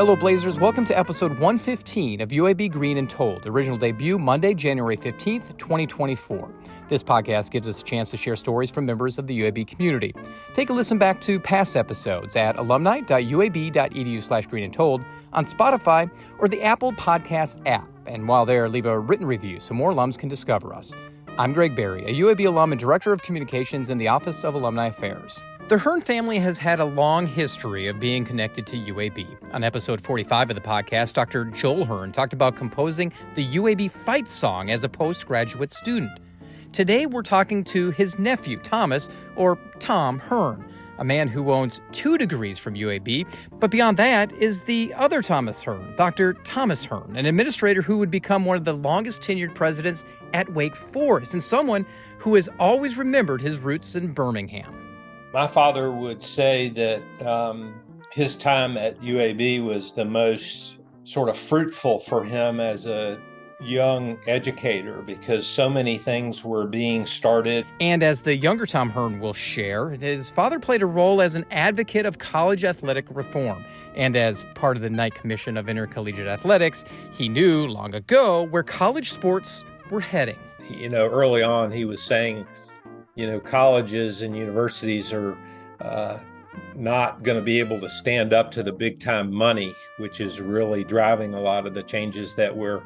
Hello, Blazers. Welcome to episode 115 of UAB Green and Told, original debut Monday, January 15th, 2024. This podcast gives us a chance to share stories from members of the UAB community. Take a listen back to past episodes at alumni.uab.edu/greenandtold on Spotify or the Apple Podcast app. And while there, leave a written review so more alums can discover us. I'm Greg Berry, a UAB alum and Director of Communications in the Office of Alumni Affairs. The Hearn family has had a long history of being connected to UAB. On episode 45 of the podcast, Dr. Joel Hearn talked about composing the UAB fight song as a postgraduate student. Today, we're talking to his nephew, Thomas, or Tom Hearn, a man who owns 2 degrees from UAB, but beyond that is the other Thomas Hearn, Dr. Thomas Hearn, an administrator who would become one of the longest tenured presidents at Wake Forest, and someone who has always remembered his roots in Birmingham. My father would say that his time at UAB was the most sort of fruitful for him as a young educator because so many things were being started. And as the younger Tom Hearn will share, his father played a role as an advocate of college athletic reform. And as part of the Knight Commission of Intercollegiate Athletics, he knew long ago where college sports were heading. Early on, he was saying, colleges and universities are not going to be able to stand up to the big time money, which is really driving a lot of the changes that we're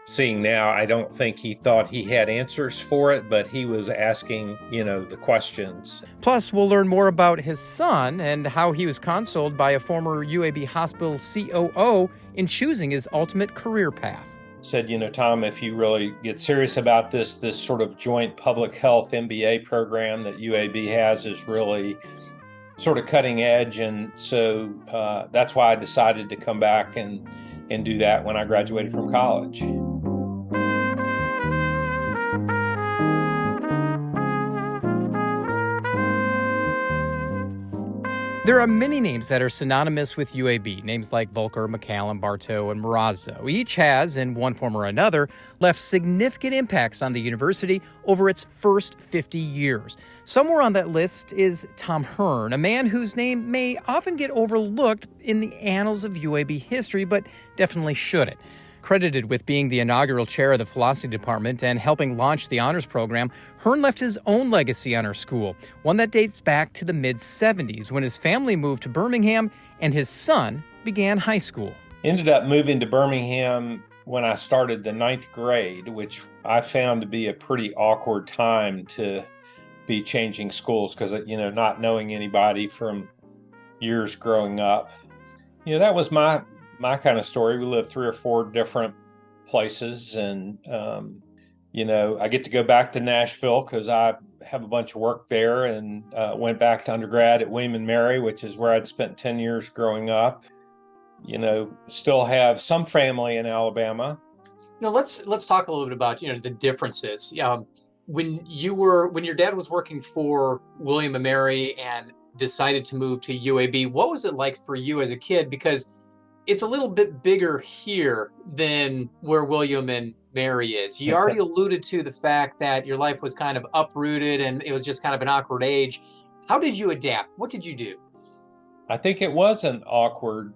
seeing now. I don't think he thought he had answers for it, but he was asking, the questions. Plus, we'll learn more about his son and how he was consoled by a former UAB hospital COO in choosing his ultimate career path. Said, Tom, if you really get serious about this sort of joint public health MBA program that UAB has is really sort of cutting edge. And so that's why I decided to come back and do that when I graduated from college. There are many names that are synonymous with UAB, names like Volker, McCallum, Bartow, and Marazzo. Each has, in one form or another, left significant impacts on the university over its first 50 years. Somewhere on that list is Tom Hearn, a man whose name may often get overlooked in the annals of UAB history, but definitely shouldn't. Credited with being the inaugural chair of the philosophy department and helping launch the honors program, Hearn left his own legacy on our school, one that dates back to the mid-'70s when his family moved to Birmingham and his son began high school. Ended up moving to Birmingham when I started the 9th grade, which I found to be a pretty awkward time to be changing schools because, not knowing anybody from years growing up. That was my kind of story. We lived 3 or 4 different places, and I get to go back to Nashville because I have a bunch of work there, and went back to undergrad at William and Mary, which is where I'd spent 10 years growing up. Still have some family in Alabama. Let's talk a little bit about the differences. When your dad was working for William and Mary and decided to move to UAB, what was it like for you as a kid? Because it's a little bit bigger here than where William and Mary is. You already alluded to the fact that your life was kind of uprooted and it was just kind of an awkward age. How did you adapt? What did you do? I think it was an awkward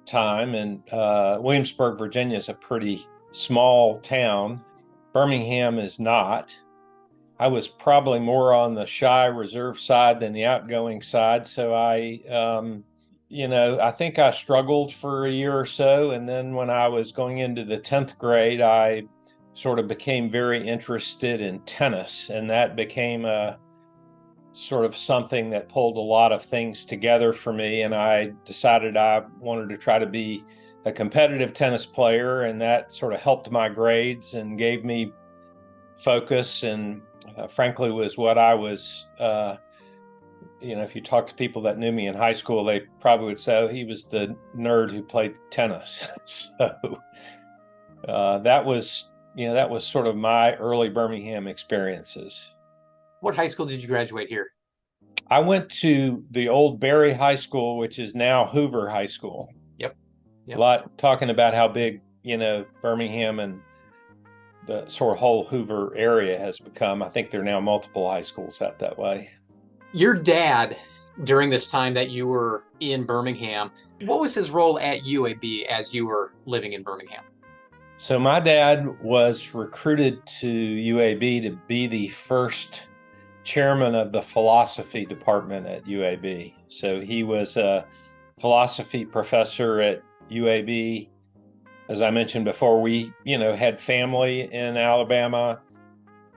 time, and Williamsburg, Virginia is a pretty small town. Birmingham is not. I was probably more on the shy, reserved side than the outgoing side, so I think I struggled for a year or so. And then when I was going into the 10th grade, I sort of became very interested in tennis. And that became a sort of something that pulled a lot of things together for me. And I decided I wanted to try to be a competitive tennis player. And that sort of helped my grades and gave me focus, and frankly was what I was if you talk to people that knew me in high school, they probably would say, oh, he was the nerd who played tennis. So that was sort of my early Birmingham experiences. What high school did you graduate here? I went to the old Berry High School, which is now Hoover High School. Yep. A lot talking about how big, Birmingham and the sort of whole Hoover area has become. I think there are now multiple high schools out that way. Your dad during this time that you were in Birmingham. What was his role at UAB as you were living in Birmingham? So my dad was recruited to UAB to be the first chairman of the philosophy department at UAB. So he was a philosophy professor at UAB. As I mentioned before, we, had family in Alabama.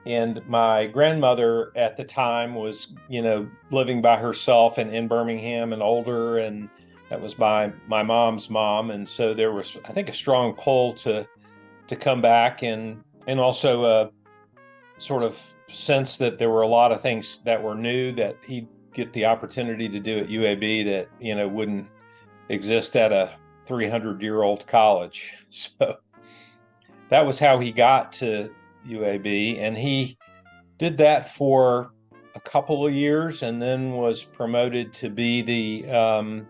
And my grandmother at the time was, living by herself and in Birmingham and older. And that was my mom's mom. And so there was, I think, a strong pull to come back, and also a sort of sense that there were a lot of things that were new that he'd get the opportunity to do at UAB that, wouldn't exist at a 300-year-old college. So that was how he got to UAB, and he did that for a couple of years and then was promoted to be the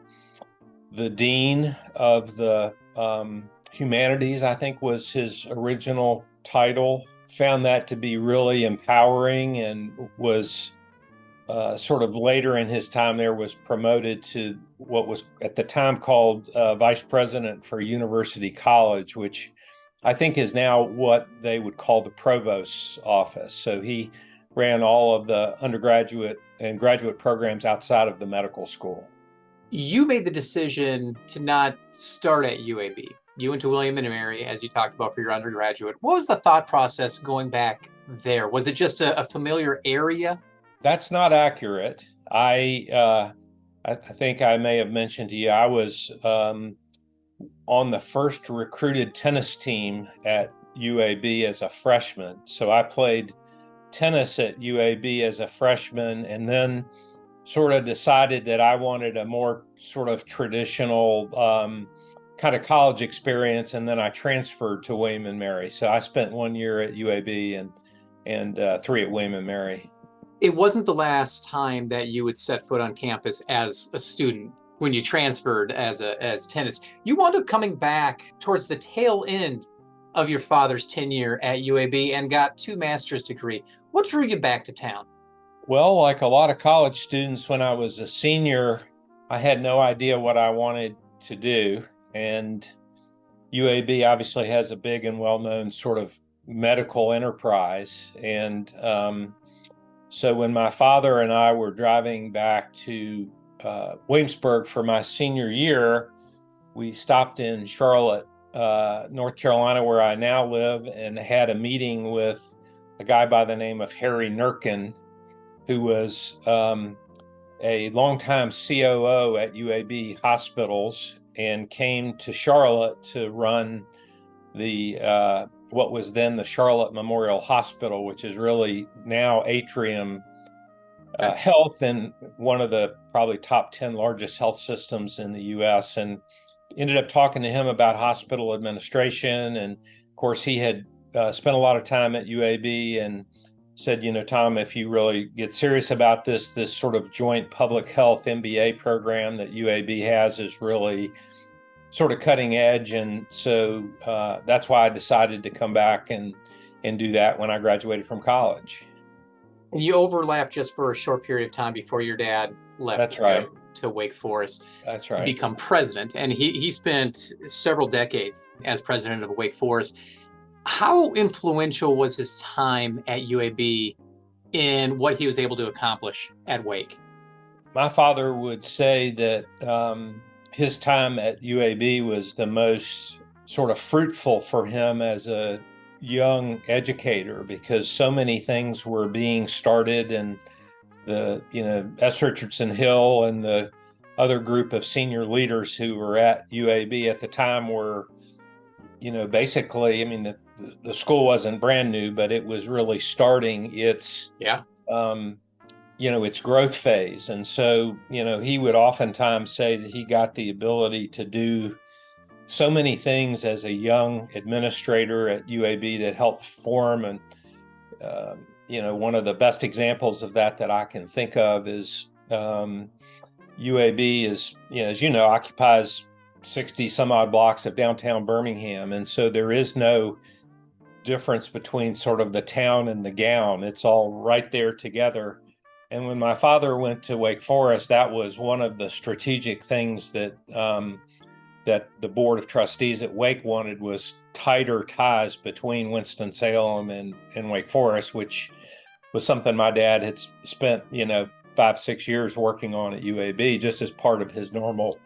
dean of the humanities, I think was his original title. Found that to be really empowering, and was sort of later in his time there was promoted to what was at the time called vice president for University College, which I think is now what they would call the provost's office. So he ran all of the undergraduate and graduate programs outside of the medical school. You made the decision to not start at UAB. You went to William and Mary, as you talked about, for your undergraduate. What was the thought process going back there? Was it just a familiar area? That's not accurate. I think I may have mentioned to you, I was on the first recruited tennis team at UAB as a freshman. So I played tennis at UAB as a freshman, and then sort of decided that I wanted a more sort of traditional kind of college experience, and then I transferred to William and Mary. So I spent 1 year at UAB and 3 at William and Mary. It wasn't the last time that you would set foot on campus as a student when you transferred as tennis. You wound up coming back towards the tail end of your father's tenure at UAB and got 2 master's degree. What drew you back to town? Well, like a lot of college students, when I was a senior, I had no idea what I wanted to do. And UAB obviously has a big and well-known sort of medical enterprise. And so when my father and I were driving back to Williamsburg for my senior year, we stopped in Charlotte, North Carolina, where I now live, and had a meeting with a guy by the name of Harry Nurkin, who was a longtime COO at UAB Hospitals and came to Charlotte to run the what was then the Charlotte Memorial Hospital, which is really now Atrium Health, and one of the probably top 10 largest health systems in the U.S. And ended up talking to him about hospital administration. And of course, he had spent a lot of time at UAB and said, Tom, if you really get serious about this sort of joint public health MBA program that UAB has is really sort of cutting edge. And so that's why I decided to come back and do that when I graduated from college. And you overlapped just for a short period of time before your dad left. That's right. To Wake Forest. That's right. To become president. And he spent several decades as president of Wake Forest. How influential was his time at UAB in what he was able to accomplish at Wake? My father would say that his time at UAB was the most sort of fruitful for him as a young educator, because so many things were being started, and the S. Richardson Hill and the other group of senior leaders who were at UAB at the time were, basically, the school wasn't brand new, but it was really starting its its growth phase. And so, he would oftentimes say that he got the ability to do so many things as a young administrator at UAB that helped form. And, one of the best examples of that I can think of is UAB is, as occupies 60 some odd blocks of downtown Birmingham. And so there is no difference between sort of the town and the gown. It's all right there together. And when my father went to Wake Forest, that was one of the strategic things that that the Board of Trustees at Wake wanted, was tighter ties between Winston-Salem and Wake Forest, which was something my dad had spent, 5-6 years working on at UAB, just as part of his normal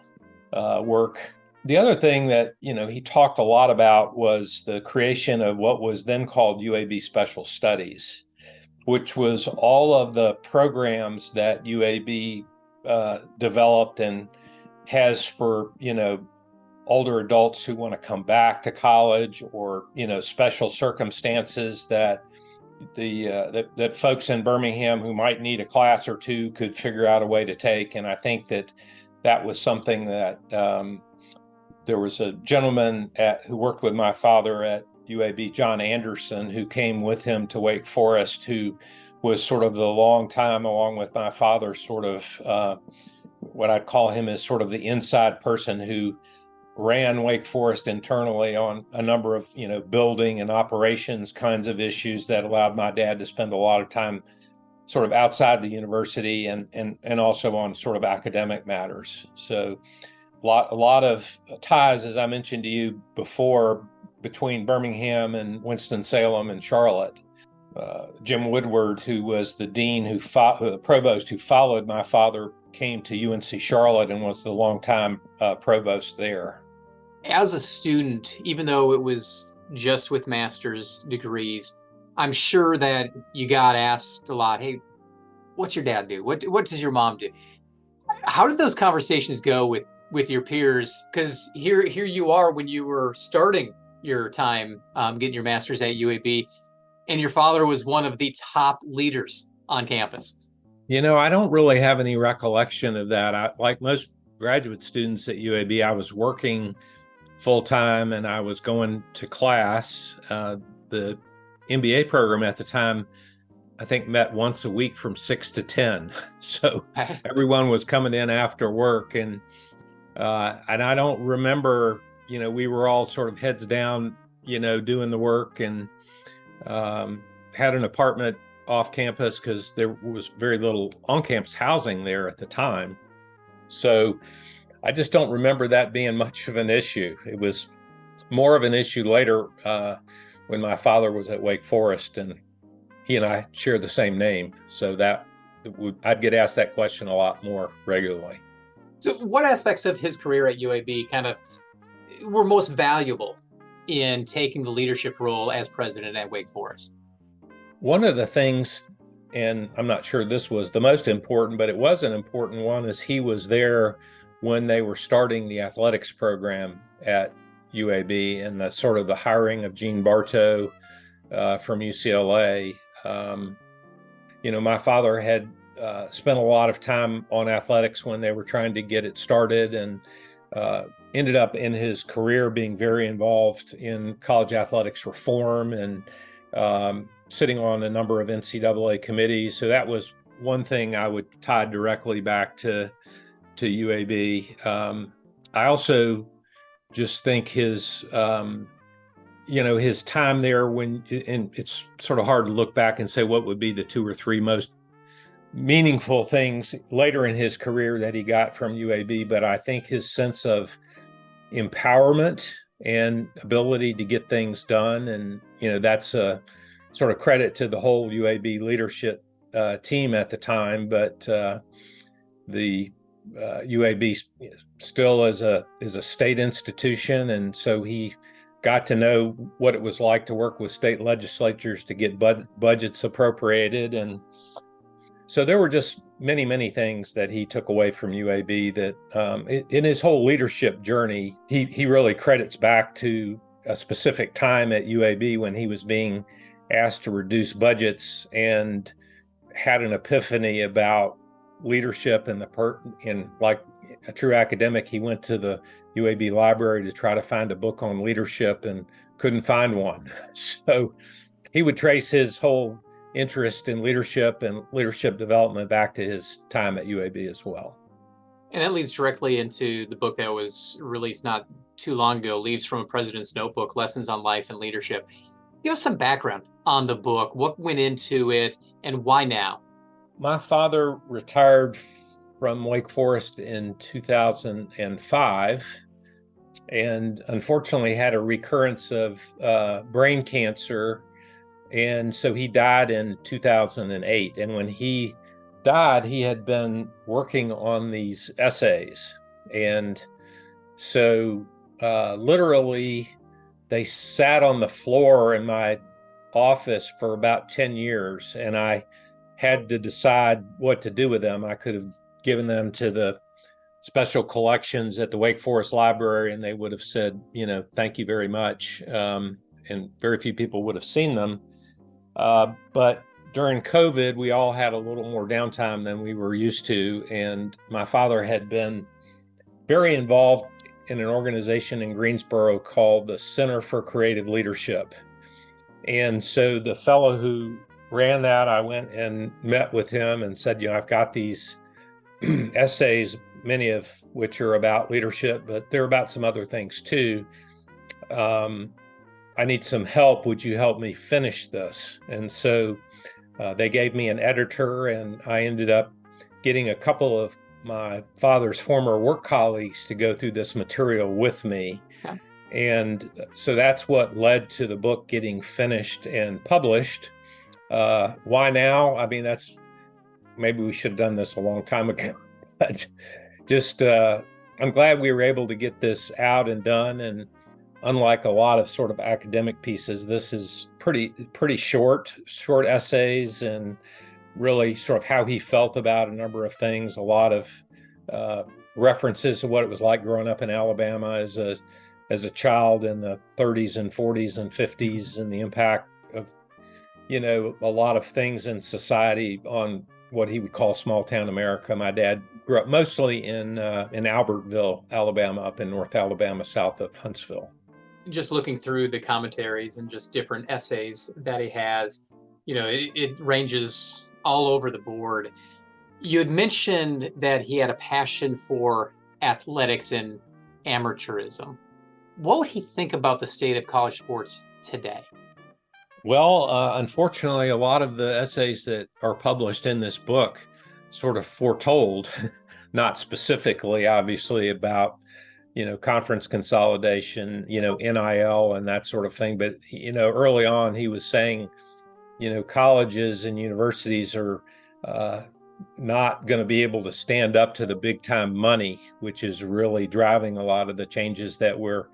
work. The other thing that, he talked a lot about was the creation of what was then called UAB Special Studies, which was all of the programs that UAB developed and has for, older adults who want to come back to college, or, special circumstances that that folks in Birmingham who might need a class or two could figure out a way to take. And I think that was something that there was a gentleman who worked with my father at UAB, John Anderson, who came with him to Wake Forest, who was sort of the long time, along with my father, sort of what I'd call him as sort of the inside person who ran Wake Forest internally on a number of, building and operations kinds of issues that allowed my dad to spend a lot of time sort of outside the university and also on sort of academic matters. So a lot of ties, as I mentioned to you before, between Birmingham and Winston-Salem and Charlotte. Jim Woodward, who was the dean, provost who followed my father, came to UNC Charlotte and was the longtime provost there. As a student, even though it was just with master's degrees, I'm sure that you got asked a lot, hey, what's your dad do? What does your mom do? How did those conversations go with your peers? Because here you are when you were starting your time getting your master's at UAB, and your father was one of the top leaders on campus. I don't really have any recollection of that. Like most graduate students at UAB, I was working full-time and I was going to class. The MBA program at the time, I think, met once a week from 6 to 10. So everyone was coming in after work, and I don't remember, we were all sort of heads down, doing the work, and had an apartment off campus because there was very little on-campus housing there at the time. So I just don't remember that being much of an issue. It was more of an issue later when my father was at Wake Forest, and he and I share the same name. So I'd get asked that question a lot more regularly. So what aspects of his career at UAB kind of were most valuable in taking the leadership role as president at Wake Forest? One of the things, and I'm not sure this was the most important, but it was an important one, is he was there when they were starting the athletics program at UAB and the hiring of Gene Bartow from UCLA. My father had spent a lot of time on athletics when they were trying to get it started, and ended up in his career being very involved in college athletics reform and sitting on a number of NCAA committees. So that was one thing I would tie directly back to UAB. I also just think his his time there, and it's sort of hard to look back and say what would be the 2 or 3 most meaningful things later in his career that he got from UAB, but I think his sense of empowerment and ability to get things done, and that's a sort of credit to the whole UAB leadership team at the time, but the UAB still is a state institution, and so he got to know what it was like to work with state legislatures to get budgets appropriated. And so there were just many things that he took away from UAB that in his whole leadership journey, he really credits back to a specific time at UAB when he was being asked to reduce budgets and had an epiphany about leadership and like a true academic, he went to the UAB library to try to find a book on leadership and couldn't find one. So he would trace his whole interest in leadership and leadership development back to his time at UAB as well. And that leads directly into the book that was released not too long ago, Leaves from a President's Notebook, Lessons on Life and Leadership. Give us some background on the book. What went into it and why now? my father retired from Wake Forest in 2005 and unfortunately had a recurrence of brain cancer. And so he died in 2008. And when he died, he had been working on these essays. And so literally, they sat on the floor in my office for about 10 years, and I had to decide what to do with them. I could have given them to the special collections at the Wake Forest Library, and they would have said, thank you very much. And very few people would have seen them. But during COVID, we all had a little more downtime than we were used to. And my father had been very involved in an organization in Greensboro called the Center for Creative Leadership. And so the fellow who ran that, I went and met with him and said, I've got these essays, many of which are about leadership, but they're about some other things too. I need some help. Would you help me finish this? And so they gave me an editor, and I ended up getting a couple of my father's former work colleagues to go through this material with me. Yeah. And so that's what led to the book getting finished and published. Why now? I mean, maybe we should have done this a long time ago. But just, I'm glad we were able to get this out and done. And unlike a lot of sort of academic pieces, this is pretty short essays, and really sort of how he felt about a number of things, a lot of references to what it was like growing up in Alabama as a child in the 30s and 40s and 50s, and the impact of, a lot of things in society on what he would call small town America. My dad grew up mostly in Albertville, Alabama, up in North Alabama, south of Huntsville. Just looking through the commentaries and just different essays that he has, it ranges all over the board. You had mentioned that he had a passion for athletics and amateurism. What would he think about the state of college sports today? Well, unfortunately, a lot of the essays that are published in this book sort of foretold, not specifically, obviously, about conference consolidation, NIL and that sort of thing. But, early on, he was saying, colleges and universities are not going to be able to stand up to the big time money, which is really driving a lot of the changes that we're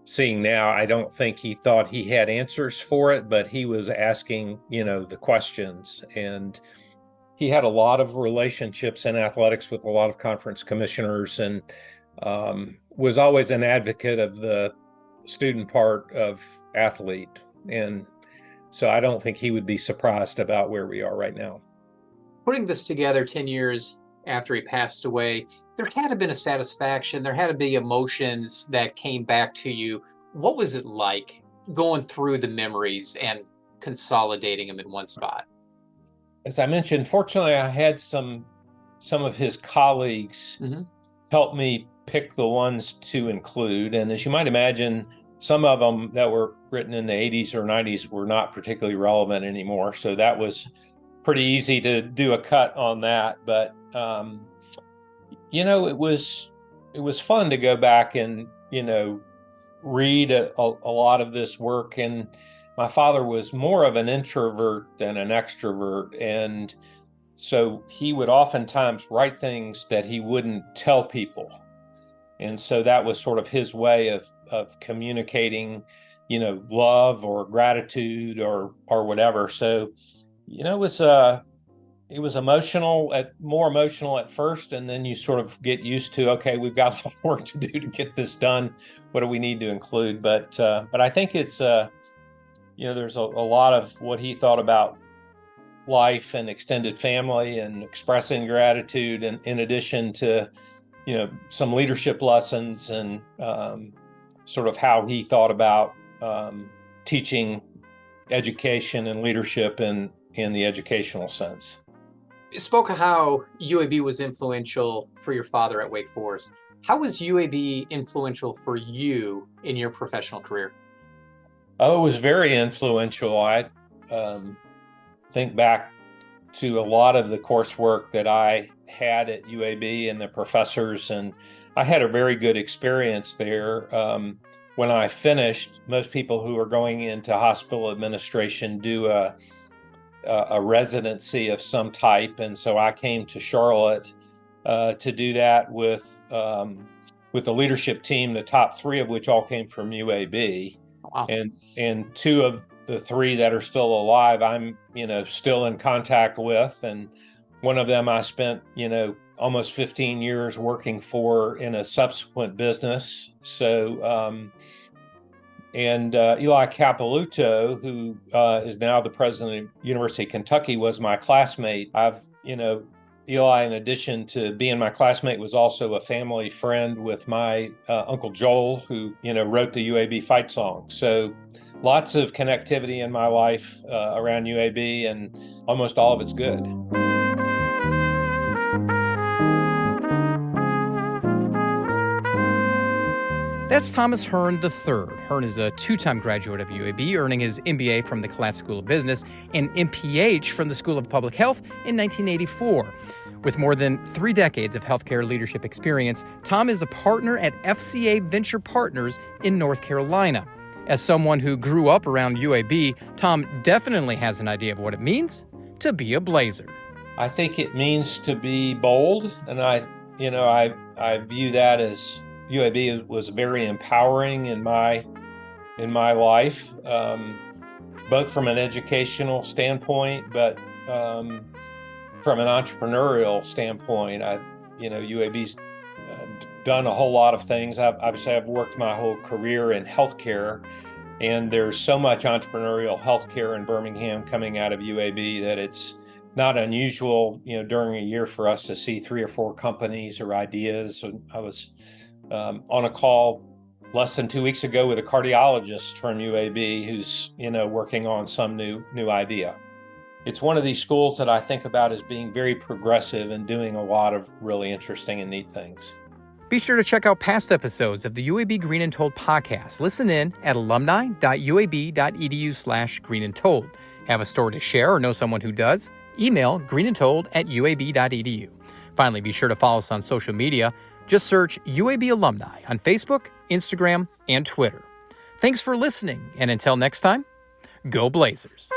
seeing now. I don't think he thought he had answers for it, but he was asking, the questions. And he had a lot of relationships in athletics with a lot of conference commissioners, and was always an advocate of the student part of athlete. And so I don't think he would be surprised about where we are right now. Putting this together 10 years after he passed away, there had to have been a satisfaction. There had to be emotions that came back to you. What was it like going through the memories and consolidating them in one spot? As I mentioned, fortunately, I had some of his colleagues help me pick the ones to include. And as you might imagine, some of them that were written in the 80s or 90s were not particularly relevant anymore. So that was pretty easy to do a cut on that. But, it was fun to go back and, read a lot of this work. And my father was more of an introvert than an extrovert. And so he would oftentimes write things that he wouldn't tell people. And so that was sort of his way of communicating, love or gratitude or whatever. So, it was more emotional at first, and then you sort of get used to, okay, we've got a lot of work to do to get this done. What do we need to include? But I think it's there's a lot of what he thought about life and extended family and expressing gratitude, and in addition to some leadership lessons and sort of how he thought about teaching education and leadership in the educational sense. You spoke of how UAB was influential for your father at Wake Forest. How was UAB influential for you in your professional career? Oh, it was very influential. I think back to a lot of the coursework that I had at UAB and the professors, and I had a very good experience there. When I finished, most people who are going into hospital administration do a residency of some type, and so I came to Charlotte to do that with the leadership team, the top three of which all came from UAB. Wow. And two of the three that are still alive, I'm still in contact with, and one of them I spent almost 15 years working for in a subsequent business. So and Eli Capilouto, who is now the president of University of Kentucky, was my classmate. Eli, in addition to being my classmate, was also a family friend with my Uncle Joel, who, wrote the UAB fight song. So lots of connectivity in my life around UAB, and almost all of it's good. That's Thomas Hearn III. Hearn is a two-time graduate of UAB, earning his MBA from the Collat School of Business and MPH from the School of Public Health in 1984. With more than 3 decades of healthcare leadership experience, Tom is a partner at FCA Venture Partners in North Carolina. As someone who grew up around UAB, Tom definitely has an idea of what it means to be a Blazer. I think it means to be bold, and I view that as UAB was very empowering in my life, both from an educational standpoint, but from an entrepreneurial standpoint. UAB's done a whole lot of things. I've worked my whole career in healthcare, and there's so much entrepreneurial healthcare in Birmingham coming out of UAB that it's not unusual, during a year for us to see 3 or 4 companies or ideas. And I was on a call less than 2 weeks ago with a cardiologist from UAB who's, working on some new idea. It's one of these schools that I think about as being very progressive and doing a lot of really interesting and neat things. Be sure to check out past episodes of the UAB Green and Told podcast. Listen in at alumni.uab.edu/greenandtold. Have a story to share or know someone who does? Email greenandtold@uab.edu. Finally, be sure to follow us on social media. Just search UAB Alumni on Facebook, Instagram, and Twitter. Thanks for listening, and until next time, go Blazers.